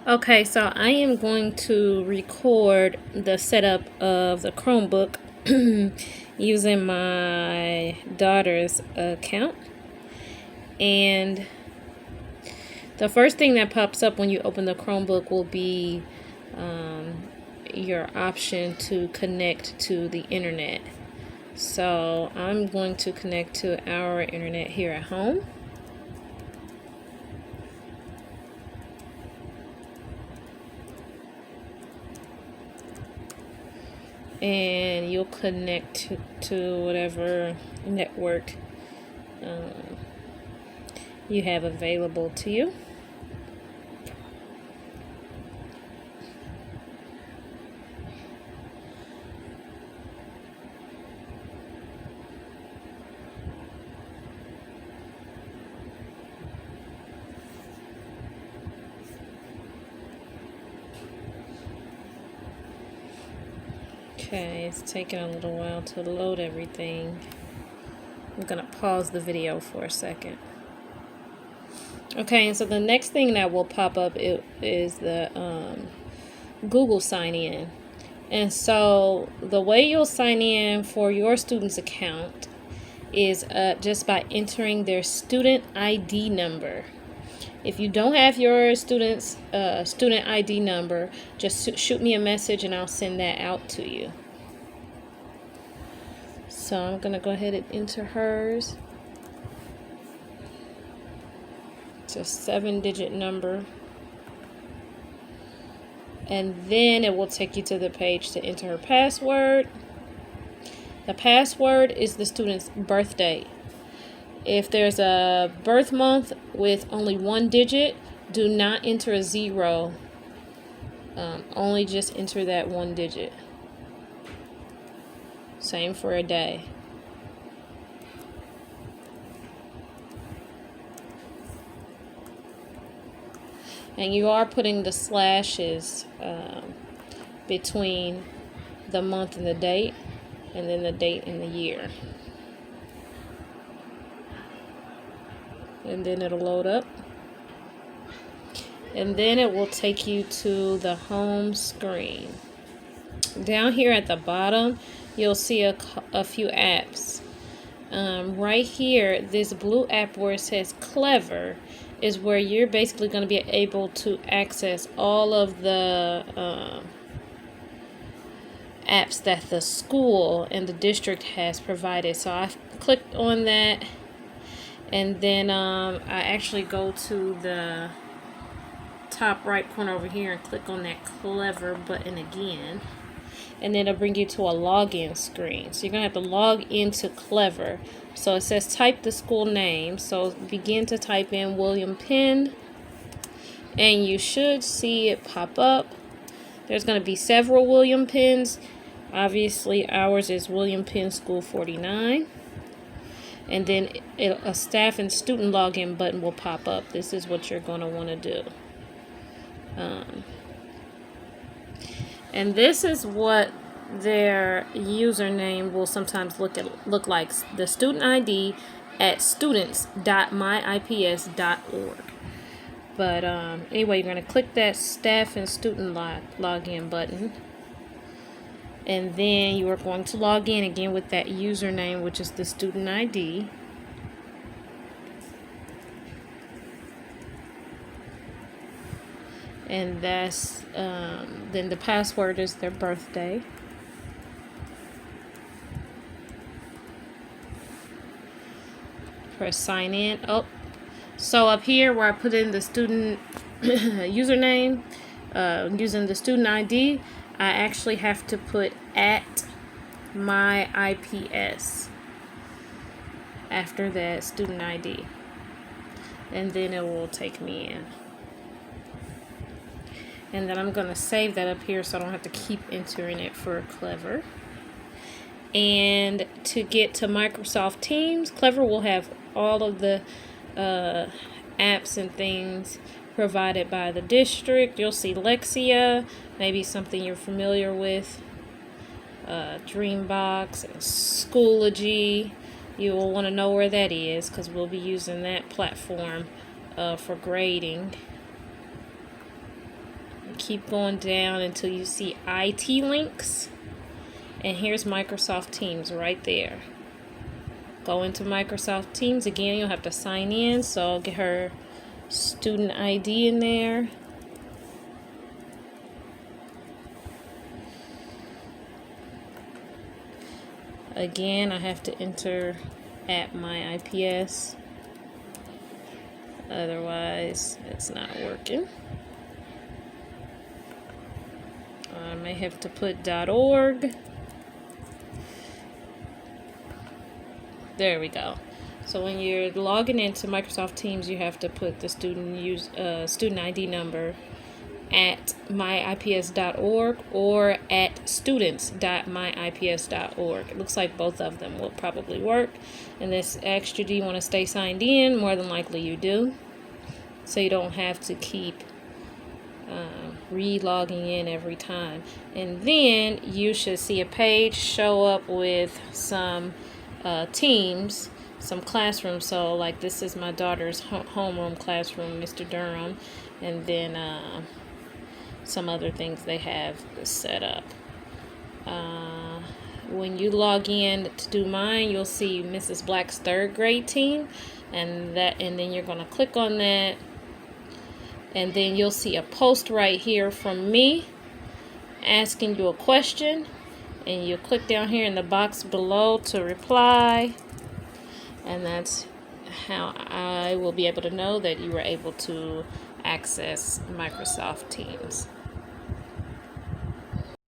Okay, so I am going to record the setup of the Chromebook using my daughter's account. And the first thing that pops up when you open the Chromebook will be your option to connect to the internet. So I'm going to connect to our internet here at home. And you'll connect to whatever network you have available to you. Okay, it's taking a little while to load everything. I'm gonna pause the video for a second. Okay, and so the next thing that will pop up is the Google sign in. And so the way you'll sign in for your student's account is just by entering their student ID number. If you don't have your student's student ID number, just shoot me a message and I'll send that out to you. So I'm going to go ahead and enter hers. It's a 7-digit number. And then it will take you to the page to enter her password. The password is the student's birth date. If there's a birth month with only one digit, do not enter a 0. Only just enter that one digit. Same for a day. And you are putting the slashes between the month and the date, and then the date and the year. And then it'll load up. And then it will take you to the home screen. Down here at the bottom, you'll see a few apps. Right here, this blue app where it says Clever is where you're basically going to be able to access all of the apps that the school and the district has provided. So I clicked on that, and then I actually go to the top right corner over here and click on that Clever button again, and then it'll bring you to a login screen. So you're gonna have to log into Clever. So it says type the school name, so begin to type in William Penn, and you should see it pop up. There's going to be several William Penns. Obviously ours is William Penn School 49, and then a staff and student login button will pop up. This is what you're going to want to do. And this is what their username will sometimes look like: the student ID at students.myips.org. But anyway, you're going to click that staff and student login button, and then you are going to log in again with that username, which is the student ID. And that's then the password is their birthday. Press sign in. Oh, so up here where I put in the student username using the student ID, I actually have to put at my IPS after that student ID, and then it will take me in. And then I'm going to save that up here so I don't have to keep entering it for Clever. And to get to Microsoft Teams, Clever will have all of the apps and things provided by the district. You'll see Lexia, maybe something you're familiar with, Dreambox, and Schoology. You will want to know where that is because we'll be using that platform for grading. Keep going down until you see IT links. And here's Microsoft Teams right there. Go into Microsoft Teams. Again, you'll have to sign in. So I'll get her student ID in there. Again, I have to enter at my IPS. Otherwise, it's not working. I may have to put .org. There we go. So when you're logging into Microsoft Teams, you have to put the student ID number at myips.org or at students.myips.org. It looks like both of them will probably work. And this extra, do you want to stay signed in? More than likely you do. So you don't have to keep re-logging in every time. And then you should see a page show up with some teams, some classrooms. So like this is my daughter's homeroom classroom, Mr. Durham, and then some other things they have set up. When you log in to do mine, you'll see Mrs. Black's third grade team, and then you're going to click on that, and then you'll see a post right here from me asking you a question, and you click down here in the box below to reply, and that's how I will be able to know that you were able to access Microsoft Teams.